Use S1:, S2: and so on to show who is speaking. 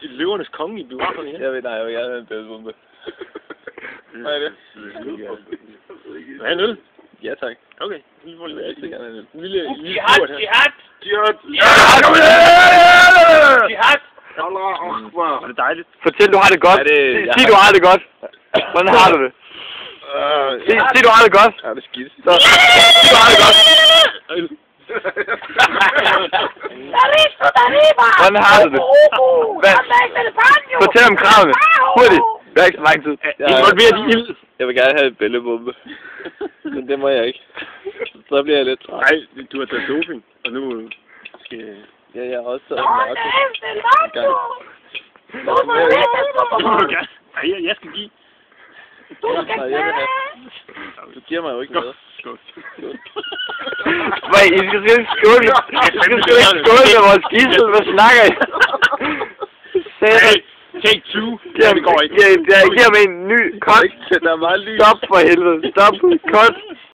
S1: løvernes konge i biograferne her.
S2: Jeg ved, nej, jeg vil gerne have en bælgebombe. Hvad er det?
S1: Vil have en øl?
S2: Ja, tak.
S1: Okay, vi får
S2: Jeg vil altid gerne have en øl.
S1: lille
S3: Jihad!
S1: burt her.
S3: Jihad! Jihad!
S1: Var det dejligt?
S4: Fortæl, du har det godt. Sig, du har det godt. Hvordan har du det? Sig, du har det godt.
S2: Ja, det er skidt.
S4: Så. Sig, du har det godt.
S1: Øl.
S4: Hvordan har du det? Fortæl om kravene. Hurtigt. Vi har ikke så lang tid.
S1: Involver de ild.
S2: Jeg vil gerne have en bælgebombe. Men det må jeg ikke. Så bliver jeg lidt træt.
S1: Nej, du har taget doping, og nu skal...
S2: Ja, jeg har også taget en narko.
S1: Nej, jeg skal give.
S2: Nej, jeg vil have. Du giver mig jo ikke noget.
S1: Skål.
S4: Hvad, I skal sgu ikke skåle med vores gissel. Hvad snakker I?
S1: Hey, take two. Det går ikke.
S4: Jeg giver mig en ny cut.
S2: Der er meget lys.
S4: Stop for helvede. Stop. Cut.